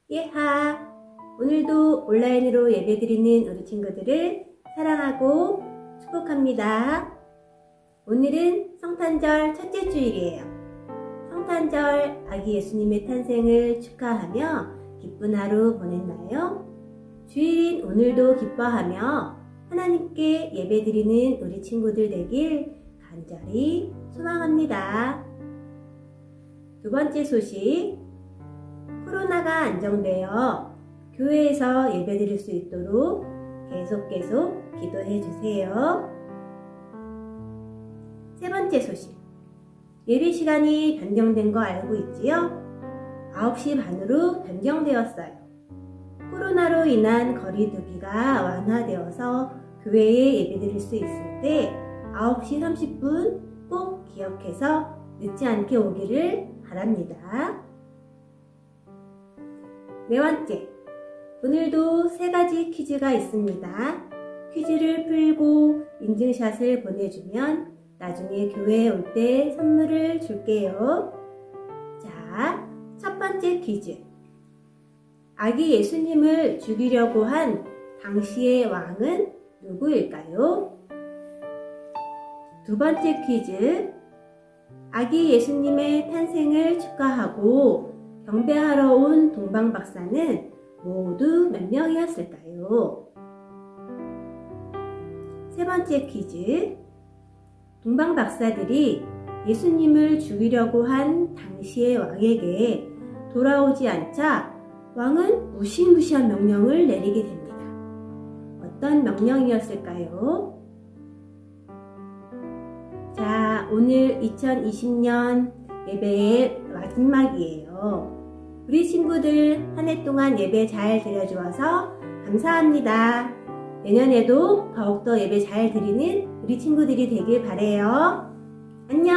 예하! 오늘도 온라인으로 예배드리는 우리 친구들을 사랑하고 축복합니다. 오늘은 성탄절 첫째 주일이에요. 성탄절 아기 예수님의 탄생을 축하하며 기쁜 하루 보냈나요? 주일인 오늘도 기뻐하며 하나님께 예배드리는 우리 친구들 되길 간절히 소망합니다. 두 번째 소식, 코로나가 안정되어 교회에서 예배드릴 수 있도록 계속 기도해 주세요. 세 번째 소식, 예배 시간이 변경된 거 알고 있지요? 9시 반으로 변경되었어요. 코로나로 인한 거리두기가 완화되어서 교회에 예배드릴 수 있을 때 9시 30분 꼭 기억해서 늦지 않게 오기를 바랍니다. 네 번째, 오늘도 3가지 퀴즈가 있습니다. 퀴즈를 풀고 인증샷을 보내주면 나중에 교회에 올 때 선물을 줄게요. 자, 첫 번째 퀴즈. 아기 예수님을 죽이려고 한 당시의 왕은 누구일까요? 두 번째 퀴즈. 아기 예수님의 탄생을 축하하고 경배하러 온 동방박사는 모두 몇 명이었을까요? 세 번째 퀴즈. 동방박사들이 예수님을 죽이려고 한 당시의 왕에게 돌아오지 않자 왕은 무시무시한 명령을 내리게 됩니다. 어떤 명령이었을까요? 자, 오늘 2020년 예배의 마지막이에요. 우리 친구들 한 해 동안 예배 잘 드려주어서 감사합니다. 내년에도 더욱더 예배 잘 드리는 우리 친구들이 되길 바래요. 안녕!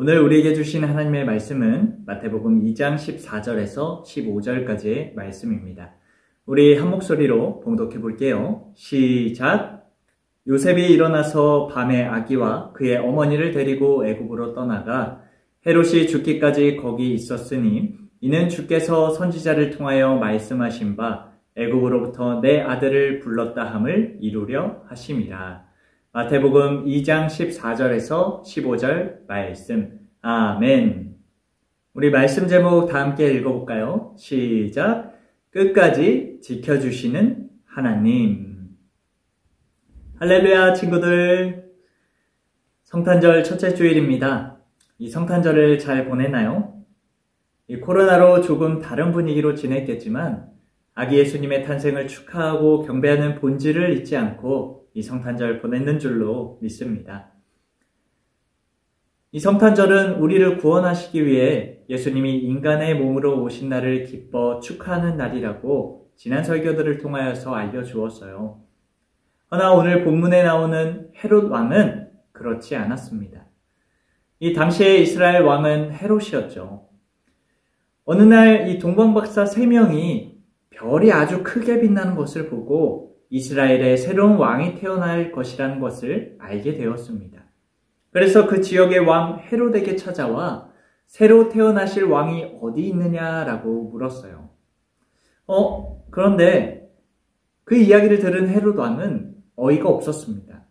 오늘 우리에게 주신 하나님의 말씀은 마태복음 2장 14절에서 15절까지의 말씀입니다. 우리 한 목소리로 봉독해 볼게요. 시작! 요셉이 일어나서 밤에 아기와 그의 어머니를 데리고 애굽으로 떠나가 헤롯이 죽기까지 거기 있었으니 이는 주께서 선지자를 통하여 말씀하신 바 애굽으로부터 내 아들을 불렀다 함을 이루려 하심이라. 마태복음 2장 14절에서 15절 말씀. 아멘. 우리 말씀 제목 다 함께 읽어볼까요? 시작. 끝까지 지켜주시는 하나님. 할렐루야 친구들. 성탄절 첫째 주일입니다. 이 성탄절을 잘 보냈나요? 이 코로나로 조금 다른 분위기로 지냈겠지만 아기 예수님의 탄생을 축하하고 경배하는 본질을 잊지 않고 이 성탄절 보냈는 줄로 믿습니다. 이 성탄절은 우리를 구원하시기 위해 예수님이 인간의 몸으로 오신 날을 기뻐 축하하는 날이라고 지난 설교들을 통하여서 알려주었어요. 그러나 오늘 본문에 나오는 헤롯 왕은 그렇지 않았습니다. 이 당시의 이스라엘 왕은 헤롯이었죠. 어느 날 이 동방박사 3명이 별이 아주 크게 빛나는 것을 보고 이스라엘에 새로운 왕이 태어날 것이라는 것을 알게 되었습니다. 그래서 그 지역의 왕 헤롯에게 찾아와 새로 태어나실 왕이 어디 있느냐라고 물었어요. 그런데 그 이야기를 들은 헤롯 왕은 어이가 없었습니다.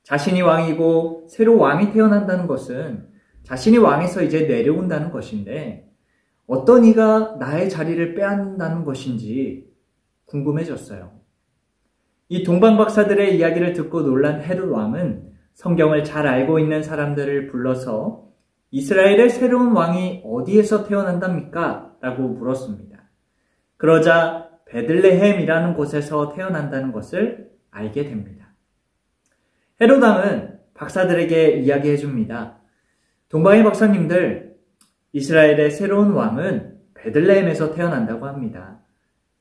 자신이 왕이고 새로 왕이 태어난다는 것은 자신이 왕에서 이제 내려온다는 것인데 어떤 이가 나의 자리를 빼앗는다는 것인지 궁금해졌어요. 이 동방박사들의 이야기를 듣고 놀란 헤롯 왕은 성경을 잘 알고 있는 사람들을 불러서 이스라엘의 새로운 왕이 어디에서 태어난답니까? 라고 물었습니다. 그러자 베들레헴이라는 곳에서 태어난다는 것을 알게 됩니다. 헤롯 왕은 박사들에게 이야기해 줍니다. 동방의 박사님들, 이스라엘의 새로운 왕은 베들레헴에서 태어난다고 합니다.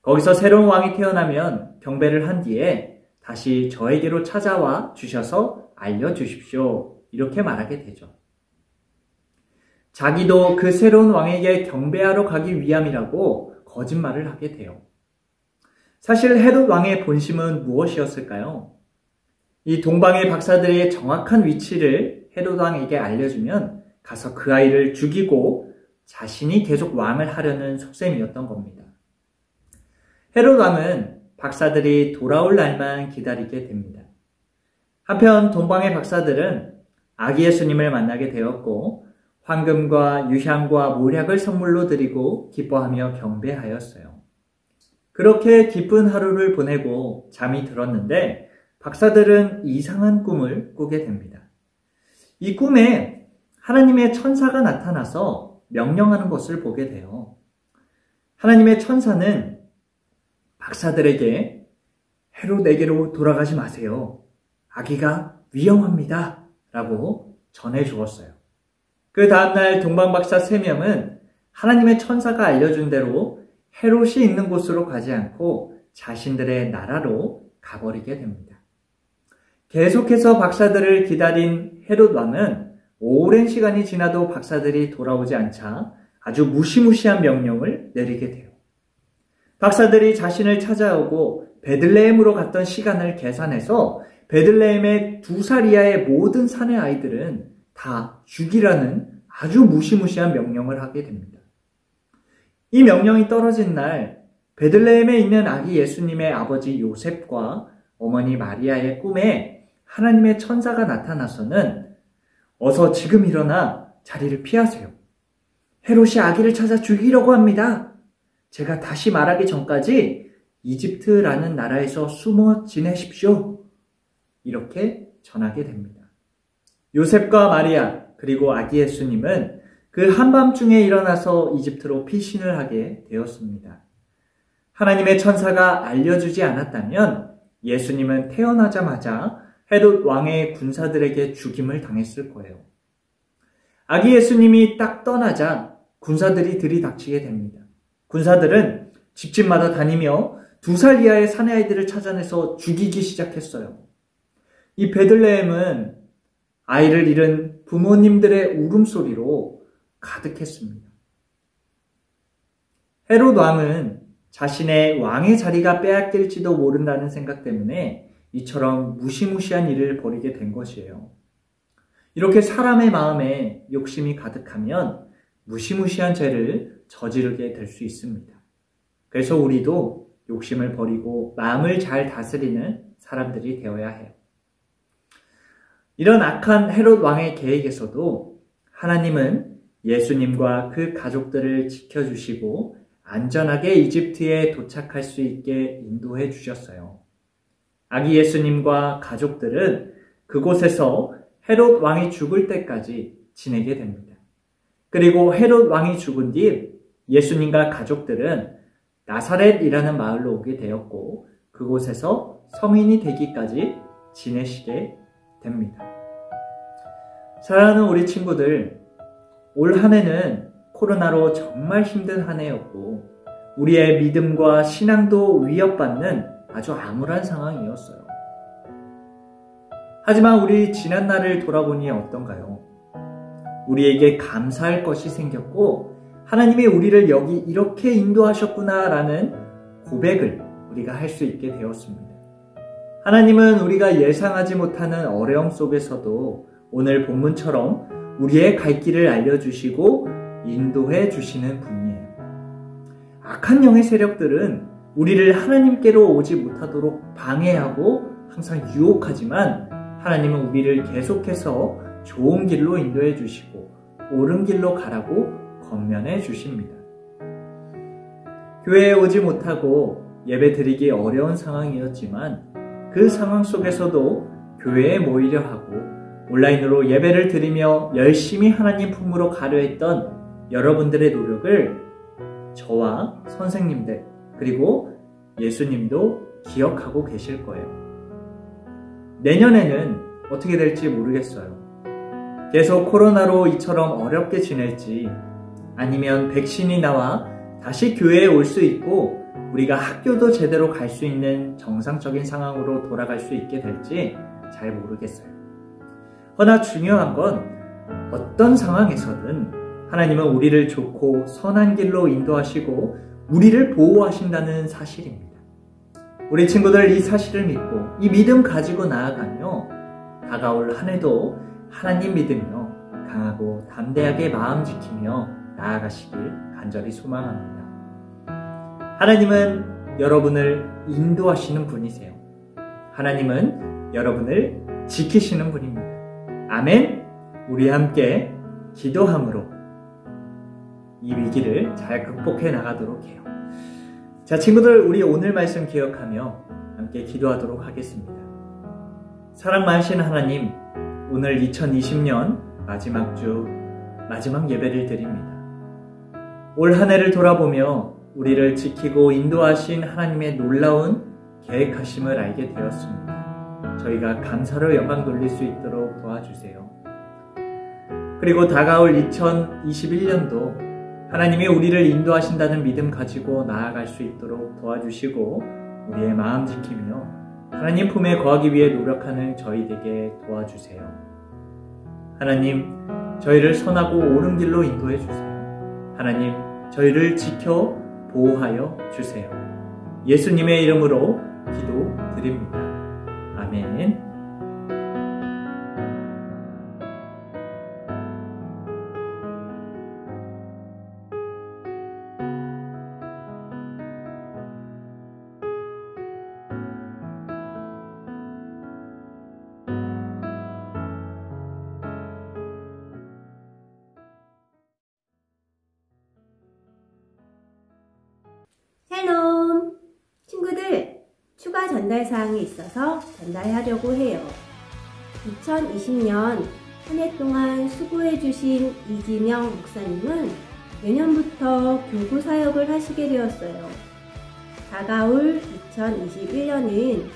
거기서 새로운 왕이 태어나면 경배를 한 뒤에 다시 저에게로 찾아와 주셔서 알려주십시오. 이렇게 말하게 되죠. 자기도 그 새로운 왕에게 경배하러 가기 위함이라고 거짓말을 하게 돼요. 사실 헤롯 왕의 본심은 무엇이었을까요? 이 동방의 박사들의 정확한 위치를 헤롯 왕에게 알려주면 가서 그 아이를 죽이고 자신이 계속 왕을 하려는 속셈이었던 겁니다. 헤롯 왕은 박사들이 돌아올 날만 기다리게 됩니다. 한편 동방의 박사들은 아기 예수님을 만나게 되었고 황금과 유향과 모략을 선물로 드리고 기뻐하며 경배하였어요. 그렇게 기쁜 하루를 보내고 잠이 들었는데 박사들은 이상한 꿈을 꾸게 됩니다. 이 꿈에 하나님의 천사가 나타나서 명령하는 것을 보게 돼요. 하나님의 천사는 박사들에게 헤롯에게로 돌아가지 마세요. 아기가 위험합니다. 라고 전해주었어요. 그 다음날 동방박사 3명은 하나님의 천사가 알려준 대로 헤롯이 있는 곳으로 가지 않고 자신들의 나라로 가버리게 됩니다. 계속해서 박사들을 기다린 헤롯 왕은 오랜 시간이 지나도 박사들이 돌아오지 않자 아주 무시무시한 명령을 내리게 돼요. 박사들이 자신을 찾아오고 베들레헴으로 갔던 시간을 계산해서 베들레헴의 2살 이하의 모든 사내 아이들은 다 죽이라는 아주 무시무시한 명령을 하게 됩니다. 이 명령이 떨어진 날 베들레헴에 있는 아기 예수님의 아버지 요셉과 어머니 마리아의 꿈에 하나님의 천사가 나타나서는 어서 지금 일어나 자리를 피하세요. 헤롯이 아기를 찾아 죽이려고 합니다. 제가 다시 말하기 전까지 이집트라는 나라에서 숨어 지내십시오. 이렇게 전하게 됩니다. 요셉과 마리아 그리고 아기 예수님은 그 한밤중에 일어나서 이집트로 피신을 하게 되었습니다. 하나님의 천사가 알려주지 않았다면 예수님은 태어나자마자 헤롯 왕의 군사들에게 죽임을 당했을 거예요. 아기 예수님이 딱 떠나자 군사들이 들이닥치게 됩니다. 군사들은 집집마다 다니며 2살 이하의 사내아이들을 찾아내서 죽이기 시작했어요. 이 베들레헴은 아이를 잃은 부모님들의 울음소리로 가득했습니다. 헤롯 왕은 자신의 왕의 자리가 빼앗길지도 모른다는 생각 때문에 이처럼 무시무시한 일을 벌이게 된 것이에요. 이렇게 사람의 마음에 욕심이 가득하면 무시무시한 죄를 저지르게 될 수 있습니다. 그래서 우리도 욕심을 버리고 마음을 잘 다스리는 사람들이 되어야 해요. 이런 악한 헤롯 왕의 계획에서도 하나님은 예수님과 그 가족들을 지켜주시고 안전하게 이집트에 도착할 수 있게 인도해 주셨어요. 아기 예수님과 가족들은 그곳에서 헤롯 왕이 죽을 때까지 지내게 됩니다. 그리고 헤롯 왕이 죽은 뒤 예수님과 가족들은 나사렛이라는 마을로 오게 되었고 그곳에서 성인이 되기까지 지내시게 됩니다. 사랑하는 우리 친구들, 올 한 해는 코로나로 정말 힘든 한 해였고 우리의 믿음과 신앙도 위협받는 아주 암울한 상황이었어요. 하지만 우리 지난 날을 돌아보니 어떤가요? 우리에게 감사할 것이 생겼고 하나님이 우리를 여기 이렇게 인도하셨구나 라는 고백을 우리가 할 수 있게 되었습니다. 하나님은 우리가 예상하지 못하는 어려움 속에서도 오늘 본문처럼 우리의 갈 길을 알려주시고 인도해 주시는 분이에요. 악한 영의 세력들은 우리를 하나님께로 오지 못하도록 방해하고 항상 유혹하지만 하나님은 우리를 계속해서 좋은 길로 인도해 주시고 옳은 길로 가라고 권면해 주십니다. 교회에 오지 못하고 예배 드리기 어려운 상황이었지만 그 상황 속에서도 교회에 모이려 하고 온라인으로 예배를 드리며 열심히 하나님 품으로 가려 했던 여러분들의 노력을 저와 선생님들 그리고 예수님도 기억하고 계실 거예요. 내년에는 어떻게 될지 모르겠어요. 계속 코로나로 이처럼 어렵게 지낼지 아니면 백신이 나와 다시 교회에 올 수 있고 우리가 학교도 제대로 갈 수 있는 정상적인 상황으로 돌아갈 수 있게 될지 잘 모르겠어요. 허나 중요한 건 어떤 상황에서든 하나님은 우리를 좋고 선한 길로 인도하시고 우리를 보호하신다는 사실입니다. 우리 친구들 이 사실을 믿고 이 믿음 가지고 나아가며 다가올 한 해도 하나님 믿으며 강하고 담대하게 마음 지키며 나아가시길 간절히 소망합니다. 하나님은 여러분을 인도하시는 분이세요. 하나님은 여러분을 지키시는 분입니다. 아멘. 우리 함께 기도함으로 이 위기를 잘 극복해 나가도록 해요. 자, 친구들, 우리 오늘 말씀 기억하며 함께 기도하도록 하겠습니다. 사랑 많으신 하나님, 오늘 2020년 마지막 주 마지막 예배를 드립니다. 올 한 해를 돌아보며 우리를 지키고 인도하신 하나님의 놀라운 계획하심을 알게 되었습니다. 저희가 감사로 영광 돌릴 수 있도록 도와주세요. 그리고 다가올 2021년도 하나님이 우리를 인도하신다는 믿음 가지고 나아갈 수 있도록 도와주시고 우리의 마음 지키며 하나님 품에 거하기 위해 노력하는 저희 되게 도와주세요. 하나님, 저희를 선하고 옳은 길로 인도해 주세요. 하나님, 저희를 지켜 보호하여 주세요. 예수님의 이름으로 기도드립니다. 아멘. 샬롬! 친구들, 추가 전달 사항이 있어서 전달하려고 해요. 2020년 한 해 동안 수고해주신 이진영 목사님은 내년부터 교구 사역을 하시게 되었어요. 다가올 2021년은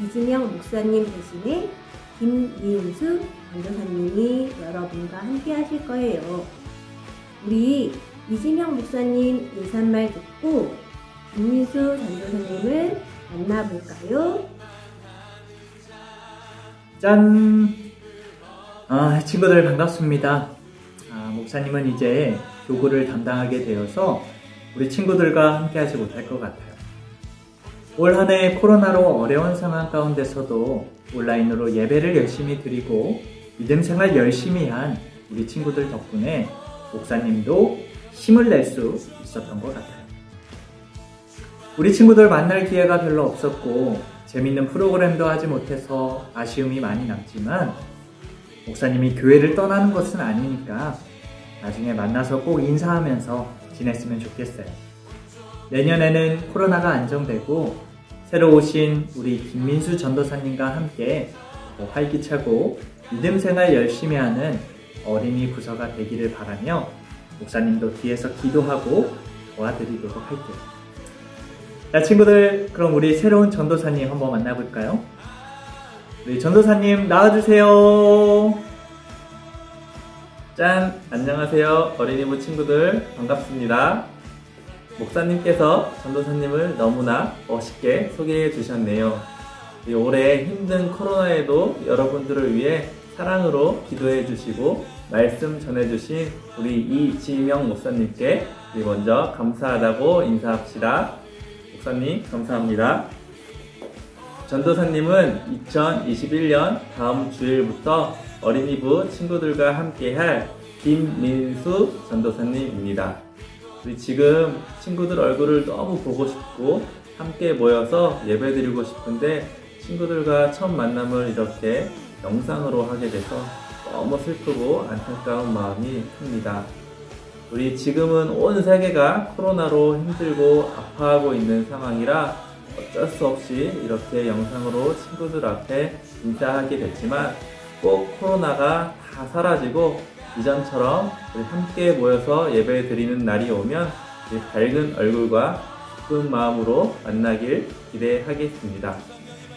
이진영 목사님 대신에 김민수 전도사님이 여러분과 함께 하실 거예요. 우리 이진영 목사님 인사말 듣고 김민수 전도사님을 만나볼까요? 짠! 친구들 반갑습니다. 목사님은 이제 교구를 담당하게 되어서 우리 친구들과 함께 하지 못할 것 같아요. 올 한 해 코로나로 어려운 상황 가운데서도 온라인으로 예배를 열심히 드리고 믿음 생활 열심히 한 우리 친구들 덕분에 목사님도 힘을 낼 수 있었던 것 같아요. 우리 친구들 만날 기회가 별로 없었고 재밌는 프로그램도 하지 못해서 아쉬움이 많이 남지만 목사님이 교회를 떠나는 것은 아니니까 나중에 만나서 꼭 인사하면서 지냈으면 좋겠어요. 내년에는 코로나가 안정되고 새로 오신 우리 김민수 전도사님과 함께 더 활기차고 믿음 생활 열심히 하는 어린이 부서가 되기를 바라며 목사님도 뒤에서 기도하고 도와드리도록 할게요. 자, 친구들, 그럼 우리 새로운 전도사님 한번 만나볼까요? 우리 전도사님 나와주세요. 짠! 안녕하세요. 어린이부 친구들 반갑습니다. 목사님께서 전도사님을 너무나 멋있게 소개해 주셨네요. 올해 힘든 코로나에도 여러분들을 위해 사랑으로 기도해 주시고 말씀 전해 주신 우리 이지명 목사님께 먼저 감사하다고 인사합시다. 목사님 감사합니다. 전도사님은 2021년 다음 주일부터 어린이부 친구들과 함께할 김민수 전도사님입니다. 우리 지금 친구들 얼굴을 너무 보고 싶고 함께 모여서 예배드리고 싶은데 친구들과 첫 만남을 이렇게 영상으로 하게 돼서 너무 슬프고 안타까운 마음이 큽니다. 우리 지금은 온 세계가 코로나로 힘들고 아파하고 있는 상황이라 어쩔 수 없이 이렇게 영상으로 친구들 앞에 인사하게 됐지만 꼭 코로나가 다 사라지고 이전처럼 우리 함께 모여서 예배 드리는 날이 오면 밝은 얼굴과 기쁜 마음으로 만나길 기대하겠습니다.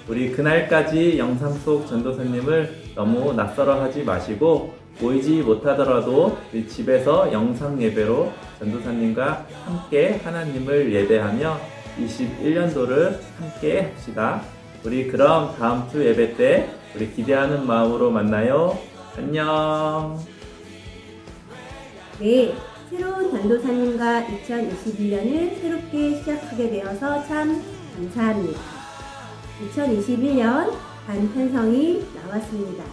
우리 그날까지 영상 속 전도사님을 너무 낯설어 하지 마시고 모이지 못하더라도 우리 집에서 영상 예배로 전도사님과 함께 하나님을 예배하며 21년도를 함께 합시다. 우리 그럼 다음 주 예배 때 우리 기대하는 마음으로 만나요. 안녕. 네, 새로운 전도사님과 2021년을 새롭게 시작하게 되어서 참 감사합니다. 2021년 반편성이 나왔습니다.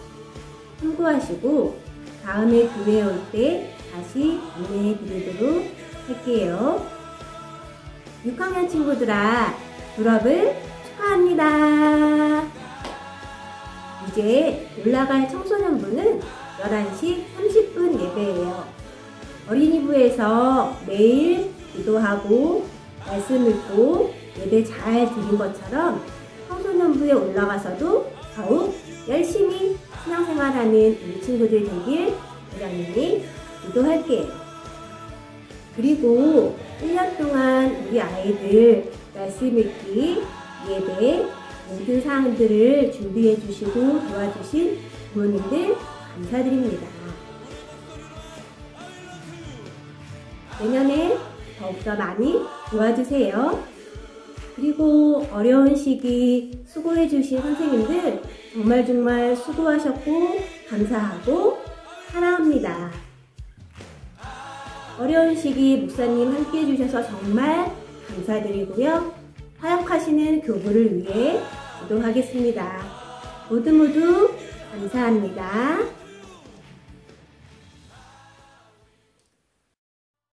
참고하시고 다음에 교회에 올 때 다시 안내해 드리도록 할게요. 6학년 친구들아, 졸업을 축하합니다. 이제 올라갈 청소년부는 11시 30분 예배예요. 어린이부에서 매일 기도하고 말씀 읽고 예배 잘 드린 것처럼 청소년부에 올라가서도 더욱 열심히 신앙생활하는 우리 친구들 되길 부장님이 기도할게요. 그리고 1년 동안 우리 아이들 말씀 읽기, 예배, 모든 사항들을 준비해 주시고 도와주신 부모님들 감사드립니다. 내년에 더욱더 많이 도와주세요. 그리고 어려운 시기 수고해 주신 선생님들 정말 수고하셨고 감사하고 사랑합니다. 어려운 시기 목사님 함께 해주셔서 정말 감사드리고요. 사역하시는 교부를 위해 기도하겠습니다. 모두 감사합니다.